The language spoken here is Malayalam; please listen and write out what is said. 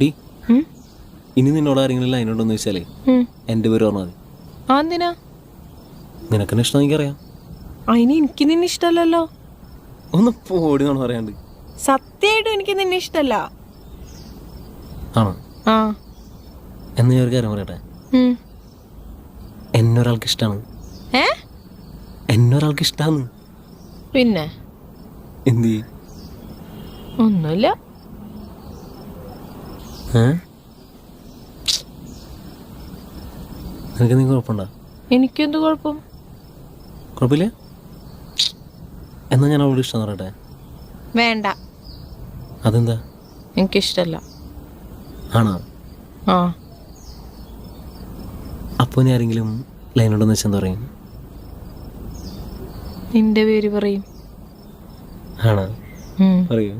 ഡി ഇനി നിന്നോട് ആരെങ്കിലും ലൈനുണ്ടോന്ന് ചോദിച്ചാലേ എൻ്റെ പേര് പറഞ്ഞാൽ മതി. എന്തിനാ? നിനക്കെന്നെ ഇഷ്ടം എനിക്കറിയാം. അതിന് എനിക്ക് നിന്നെ ഇഷ്ടമല്ലല്ലോ. ഒന്ന് പോടി എന്നാണ് പറയാണ്ട്. സത്യമായിട്ടും എനിക്ക് നിന്നെ ഇഷ്ടല്ല. ആണോ? ആ എന്ന് ഞാൻ ഒരു കാര്യം പറയട്ടെ. എന്നൊരാൾക്ക് ഇഷ്ടമാണ്. എന്നൊരാൾക്ക് ഇഷ്ടമാണ്. പിന്നെ എന്ത്? ഒന്നുമില്ല. നിനക്ക് നീ കുഴപ്പമുണ്ടോ? എനിക്കെന്ത് കുഴപ്പം? കുഴപ്പമില്ല. എന്നാ ഞാൻ അവളോട് ഇഷ്ടം പറയട്ടെ. വേണ്ട. അതെന്താ? എനിക്കിഷ്ടല്ല. ആണോ? ആ അപ്പോൾ ഇനി ആരെങ്കിലും ലൈനുണ്ടെന്ന് വെച്ചാൽ എന്താ പറയും? നിന്റെ പേര് പറയും. ആണോ? പറയൂ.